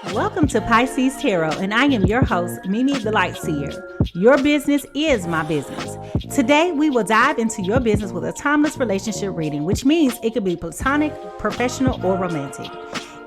Welcome to Pisces Tarot, and I am your host, MiMi the Lightseer. Your business is my business. Today, we will dive into your business with a timeless relationship reading, which means it could be platonic, professional, or romantic.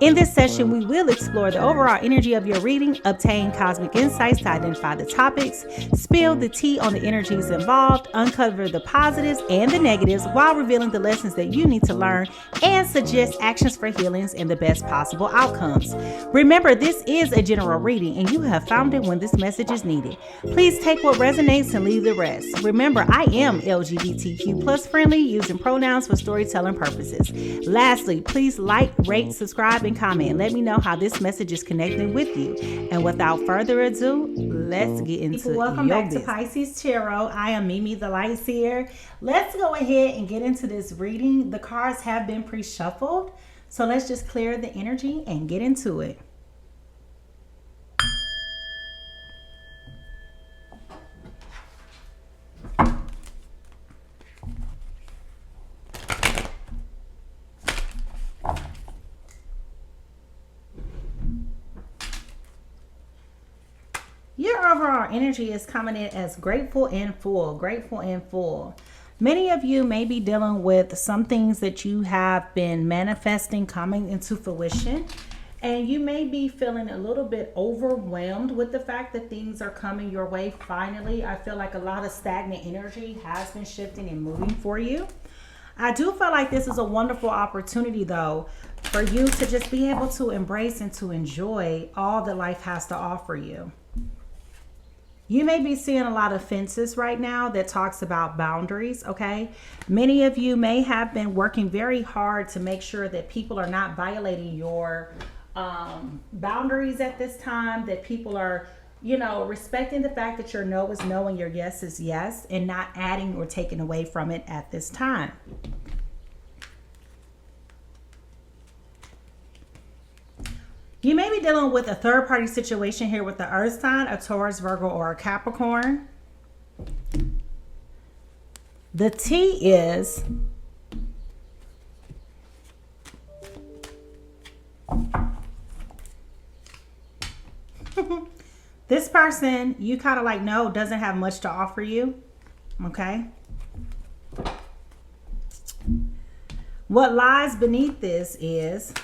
In this session, we will explore the overall energy of your reading, obtain cosmic insights to identify the topics, spill the tea on the energies involved, uncover the positives and the negatives while revealing the lessons that you need to learn, and suggest actions for healings and the best possible outcomes. Remember, this is a general reading and you have found it when this message is needed. Please take what resonates and leave the rest. Remember, I am LGBTQ plus friendly, using pronouns for storytelling purposes. Lastly, please like, rate, subscribe, and comment. Let me know how this message is connecting with you. And without further ado, let's get into it. Welcome back to Pisces Tarot. I am MiMi the Lightseer. Let's go ahead and get into this reading. The cards have been pre-shuffled, so let's just clear the energy and get into it. Your overall energy is coming in as grateful and full, grateful and full. Many of you may be dealing with some things that you have been manifesting coming into fruition, and you may be feeling a little bit overwhelmed with the fact that things are coming your way finally. I feel like a lot of stagnant energy has been shifting and moving for you. I do feel like this is a wonderful opportunity, though, for you to just be able to embrace and to enjoy all that life has to offer you. You may be seeing a lot of fences right now that talks about boundaries, okay? Many of you may have been working very hard to make sure that people are not violating your boundaries at this time, that people are, respecting the fact that your no is no and your yes is yes, and not adding or taking away from it at this time. You may be dealing with a third-party situation here with the Earth sign, a Taurus, Virgo, or a Capricorn. The T is this person you kind of like know doesn't have much to offer you, okay? What lies beneath this is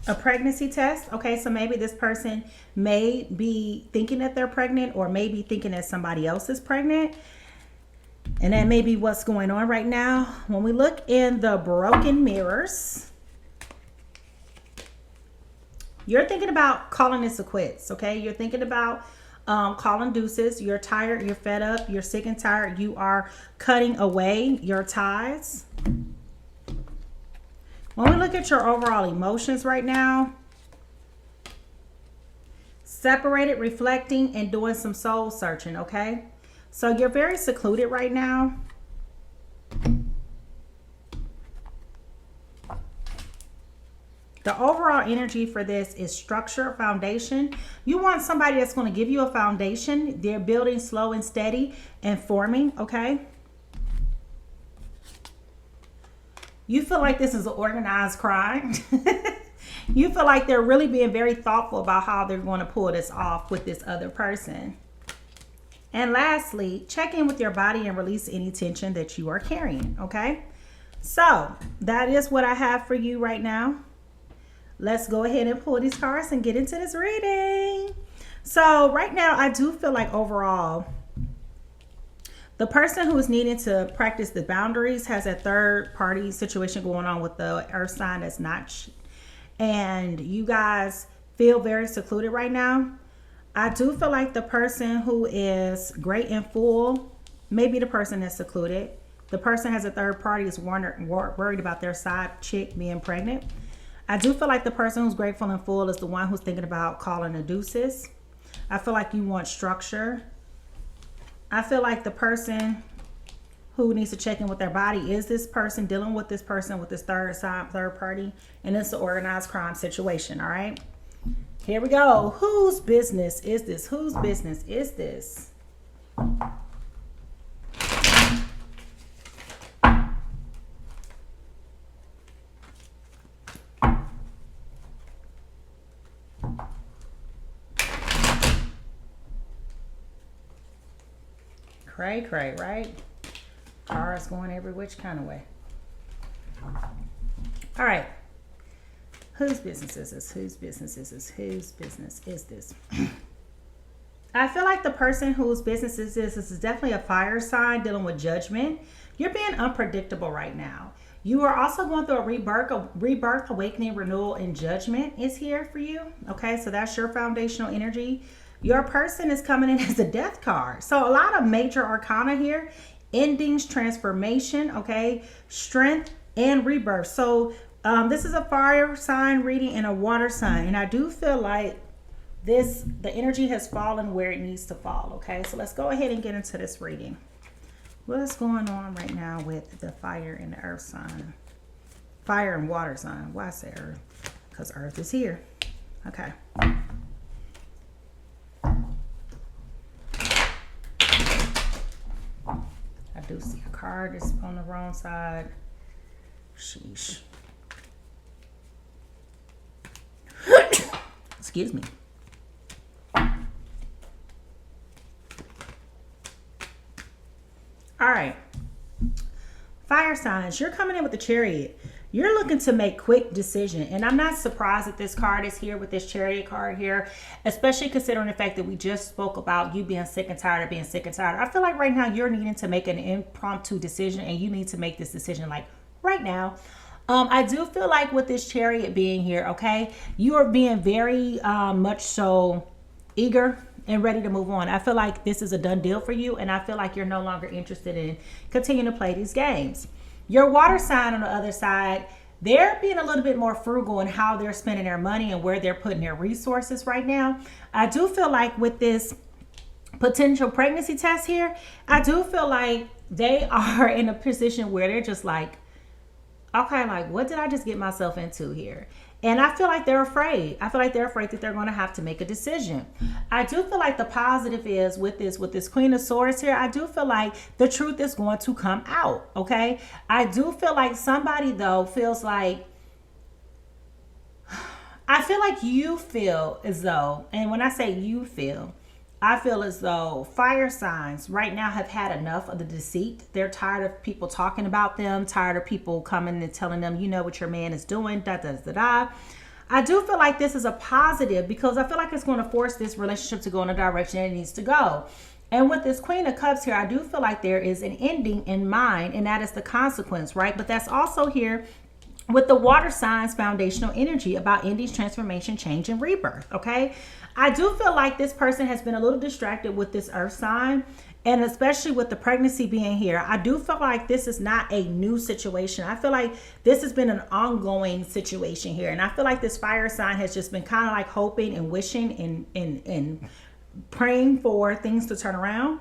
a pregnancy test. Okay, so maybe this person may be thinking that they're pregnant, or maybe thinking that somebody else is pregnant. And that may be what's going on right now. When we look in the broken mirrors, you're thinking about calling this a quits, okay? You're thinking about calling deuces. You're tired, you're fed up, you're sick and tired. You are cutting away your ties. When we look at your overall emotions right now, separated, reflecting, and doing some soul searching, okay? So you're very secluded right now. The overall energy for this is structure, foundation. You want somebody that's going to give you a foundation. They're building slow and steady and forming, okay? You feel like this is an organized crime. You feel like they're really being very thoughtful about how they're going to pull this off with this other person. And lastly, check in with your body and release any tension that you are carrying, okay? So that is what I have for you right now. Let's go ahead and pull these cards and get into this reading. So right now, I do feel like overall, the person who is needing to practice the boundaries has a third party situation going on with the Earth sign that's not, and you guys feel very secluded right now. I do feel like the person who is great and full may be the person that's secluded. The person has a third party is worried about their side chick being pregnant. I do feel like the person who's grateful and full is the one who's thinking about calling the deuces. I feel like you want structure. I feel like the person who needs to check in with their body is this person dealing with this person with this third party, and it's an organized crime situation, all right? Here we go. Whose business is this? Whose business is this? Cray, cray, right? Cars going every which kind of way. All right. Whose business is this? Whose business is this? Whose business is this? I feel like the person whose business is this is definitely a fire sign dealing with judgment. You're being unpredictable right now. You are also going through a rebirth, awakening, renewal, and judgment is here for you. Okay, so that's your foundational energy. Your person is coming in as a death card. So a lot of major arcana here. Endings, transformation, okay, strength, and rebirth. So this is a fire sign reading and a water sign. And I do feel like the energy has fallen where it needs to fall. Okay, so let's go ahead and get into this reading. What is going on right now with the fire and the earth sign? Fire and water sign. Why I say earth? Because earth is here. Okay. I do see a card that's on the wrong side. Sheesh. Excuse me. All right. Fire signs, you're coming in with the Chariot. You're looking to make quick decision. And I'm not surprised that this card is here with this Chariot card here, especially considering the fact that we just spoke about you being sick and tired of being sick and tired. I feel like right now you're needing to make an impromptu decision, and you need to make this decision like right now. I do feel like with this Chariot being here, okay, you are being very much so eager and ready to move on. I feel like this is a done deal for you, and I feel like you're no longer interested in continuing to play these games. Your water sign on the other side, they're being a little bit more frugal in how they're spending their money and where they're putting their resources right now. I do feel like with this potential pregnancy test here, I do feel like they are in a position where they're just like, okay, like, what did I just get myself into here? And I feel like they're afraid. I feel like they're afraid that they're going to have to make a decision. I do feel like the positive is with this Queen of Swords here, I do feel like the truth is going to come out, okay? I do feel like somebody, though, feels like, I feel like you feel as though, and when I say you feel, I feel as though fire signs right now have had enough of the deceit. They're tired of people talking about them, tired of people coming and telling them, you know what your man is doing, da da da da. I do feel like this is a positive because I feel like it's going to force this relationship to go in a direction it needs to go. And with this Queen of Cups here, I do feel like there is an ending in mind, and that is the consequence, right? But that's also here with the water signs foundational energy about endings, transformation, change, and rebirth, okay? I do feel like this person has been a little distracted with this earth sign, and especially with the pregnancy being here. I do feel like this is not a new situation. I feel like this has been an ongoing situation here, and I feel like this fire sign has just been kind of like hoping and wishing and praying for things to turn around.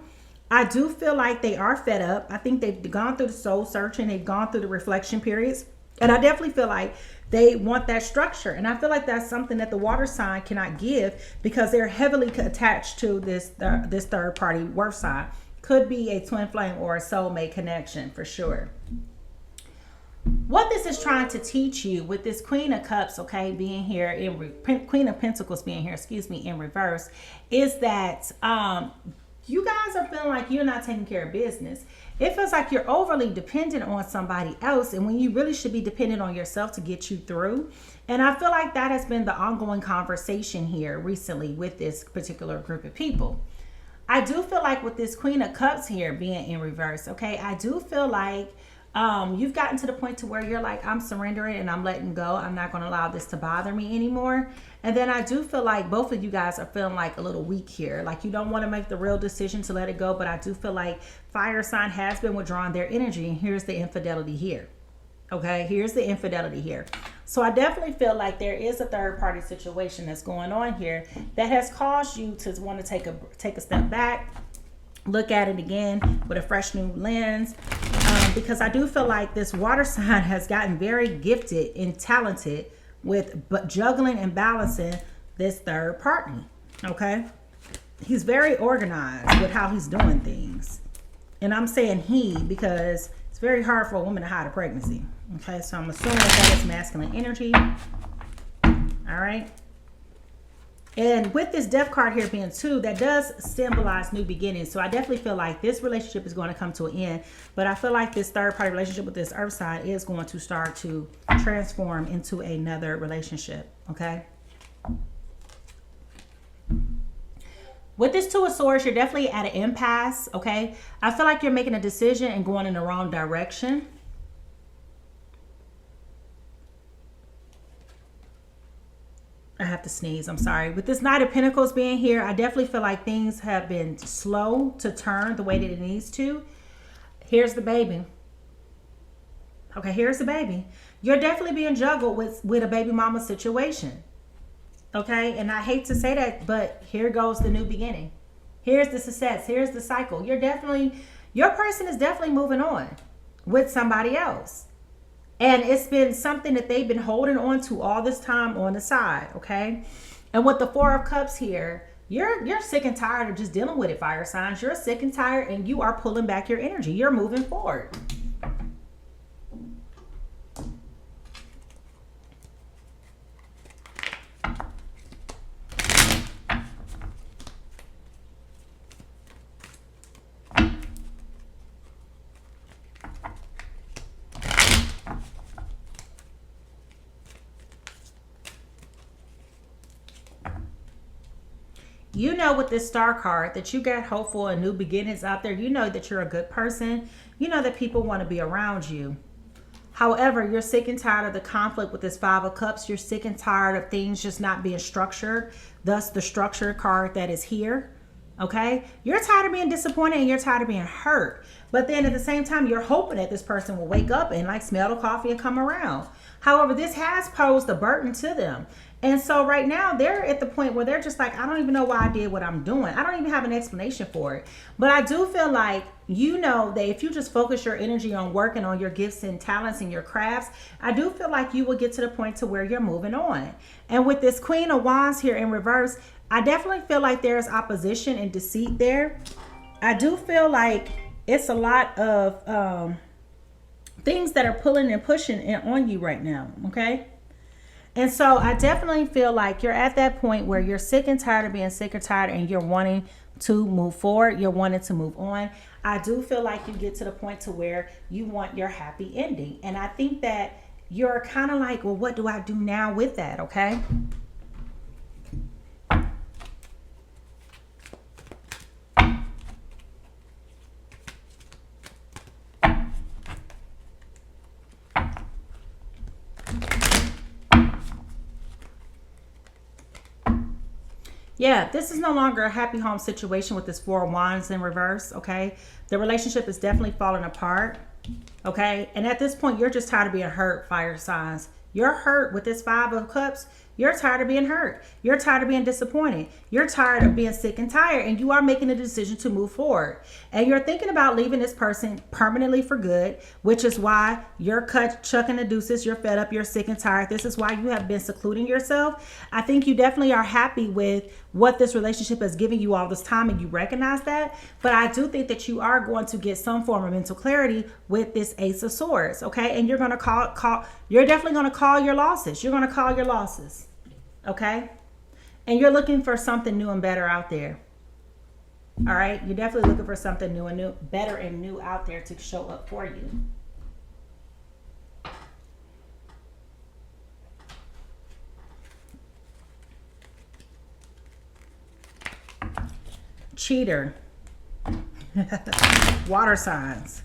I do feel like they are fed up. I think they've gone through the soul searching. They've gone through the reflection periods. And I definitely feel like they want that structure. And I feel like that's something that the water sign cannot give because they're heavily attached to this third party worth sign. Could be a twin flame or a soulmate connection for sure. What this is trying to teach you with this Queen of Cups, okay, being here, Queen of Pentacles being here, excuse me, in reverse, is that you guys are feeling like you're not taking care of business. It feels like you're overly dependent on somebody else, and when you really should be dependent on yourself to get you through. And I feel like that has been the ongoing conversation here recently with this particular group of people. I do feel like with this Queen of Cups here being in reverse, okay, I do feel like you've gotten to the point to where you're like, I'm surrendering and I'm letting go. I'm not going to allow this to bother me anymore. And then I do feel like both of you guys are feeling like a little weak here. Like you don't want to make the real decision to let it go. But I do feel like fire sign has been withdrawing their energy. And here's the infidelity here. Okay, here's the infidelity here. So I definitely feel like there is a third party situation that's going on here that has caused you to want to take a step back, look at it again with a fresh new lens. Because I do feel like this water sign has gotten very gifted and talented with juggling and balancing this third party, okay? He's very organized with how he's doing things. And I'm saying he because it's very hard for a woman to hide a pregnancy, okay? So I'm assuming that is masculine energy, all right? And with this death card here being 2, that does symbolize new beginnings. So I definitely feel like this relationship is going to come to an end. But I feel like this third party relationship with this earth sign is going to start to transform into another relationship. Okay. With this 2 of Swords, you're definitely at an impasse. Okay. I feel like you're making a decision and going in the wrong direction. I have to sneeze. I'm sorry. With this Knight of Pentacles being here, I definitely feel like things have been slow to turn the way that it needs to. Here's the baby. Okay, here's the baby. You're definitely being juggled with a baby mama situation. Okay, and I hate to say that, but here goes the new beginning. Here's the success. Here's the cycle. Your person is definitely moving on with somebody else. And it's been something that they've been holding on to all this time on the side, okay? And with the 4 of Cups here, you're sick and tired of just dealing with it, fire signs. You're sick and tired, and you are pulling back your energy. You're moving forward. You know, with this Star card, that you got hopeful and new beginnings out there. You know that you're a good person. You know that people want to be around you. However, you're sick and tired of the conflict with this 5 of Cups. You're sick and tired of things just not being structured. Thus, the structure card that is here. Okay? You're tired of being disappointed and you're tired of being hurt. But then at the same time, you're hoping that this person will wake up and like smell the coffee and come around. However, this has posed a burden to them. And so right now they're at the point where they're just like, I don't even know why I did what I'm doing. I don't even have an explanation for it. But I do feel like, you know, that if you just focus your energy on working on your gifts and talents and your crafts, I do feel like you will get to the point to where you're moving on. And with this Queen of Wands here in reverse, I definitely feel like there's opposition and deceit there. I do feel like it's a lot of things that are pulling and pushing on you right now. Okay. And so I definitely feel like you're at that point where you're sick and tired of being sick or tired, and you're wanting to move forward. You're wanting to move on. I do feel like you get to the point to where you want your happy ending. And I think that you're kind of like, well, what do I do now with that? Okay. Yeah, this is no longer a happy home situation with this 4 of Wands in reverse, okay? The relationship is definitely falling apart, okay? And at this point, you're just tired of being hurt, fire signs. You're hurt with this 5 of Cups. You're tired of being hurt. You're tired of being disappointed. You're tired of being sick and tired, and you are making a decision to move forward. And you're thinking about leaving this person permanently for good, which is why you're chucking the deuces. You're fed up. You're sick and tired. This is why you have been secluding yourself. I think you definitely are happy with what this relationship has given you all this time, and you recognize that. But I do think that you are going to get some form of mental clarity with this Ace of Swords, okay? And you're going to you're definitely going to call your losses. You're going to call your losses. Okay, and you're looking for something new and better out there. All right, you're definitely looking for something new and better and new out there to show up for you. Cheater. Water signs.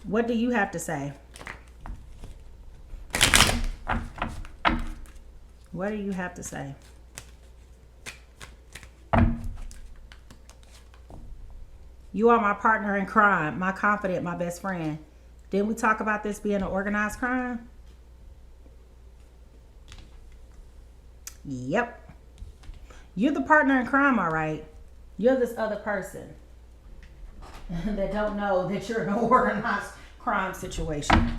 What do you have to say? What do you have to say? You are my partner in crime, my confidant, my best friend. Didn't we talk about this being an organized crime? Yep. You're the partner in crime, all right. You're this other person that don't know that you're in an organized crime situation.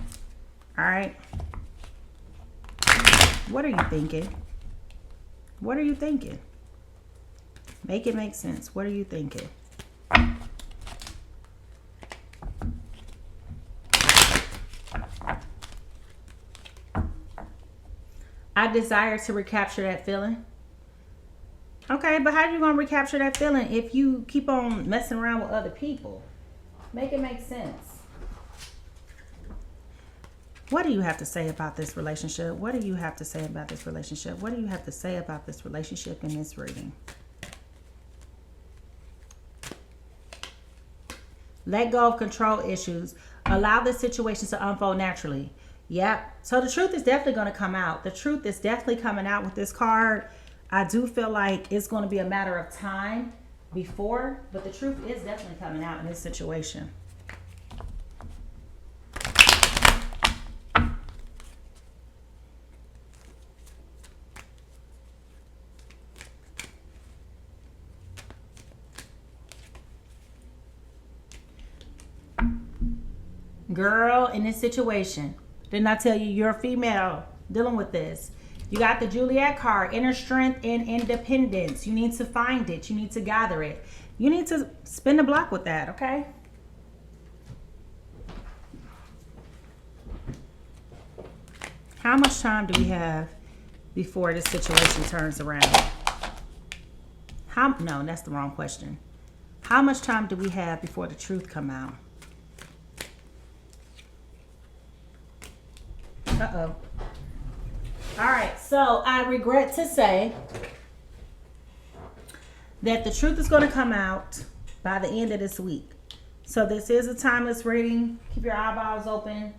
All right. What are you thinking? What are you thinking? Make it make sense. What are you thinking? I desire to recapture that feeling. Okay, but how are you going to recapture that feeling if you keep on messing around with other people? Make it make sense. What do you have to say about this relationship? What do you have to say about this relationship? What do you have to say about this relationship in this reading? Let go of control issues. Allow this situation to unfold naturally. Yep. So the truth is definitely going to come out. The truth is definitely coming out with this card. I do feel like it's going to be a matter of time before, but the truth is definitely coming out in this situation. Girl, in this situation, didn't I tell you you're a female dealing with this? You got the Juliet card, inner strength and independence. You need to find it. You need to gather it. You need to spin the block with that, okay? How much time do we have before this situation turns around? No, that's the wrong question. How much time do we have before the truth come out? Uh-oh. All right, so I regret to say that the truth is going to come out by the end of this week. So this is a timeless reading. Keep your eyeballs open.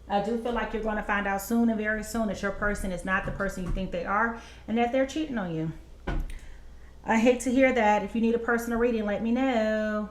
I do feel like you're going to find out soon and very soon that your person is not the person you think they are and that they're cheating on you. I hate to hear that. If you need a personal reading, let me know.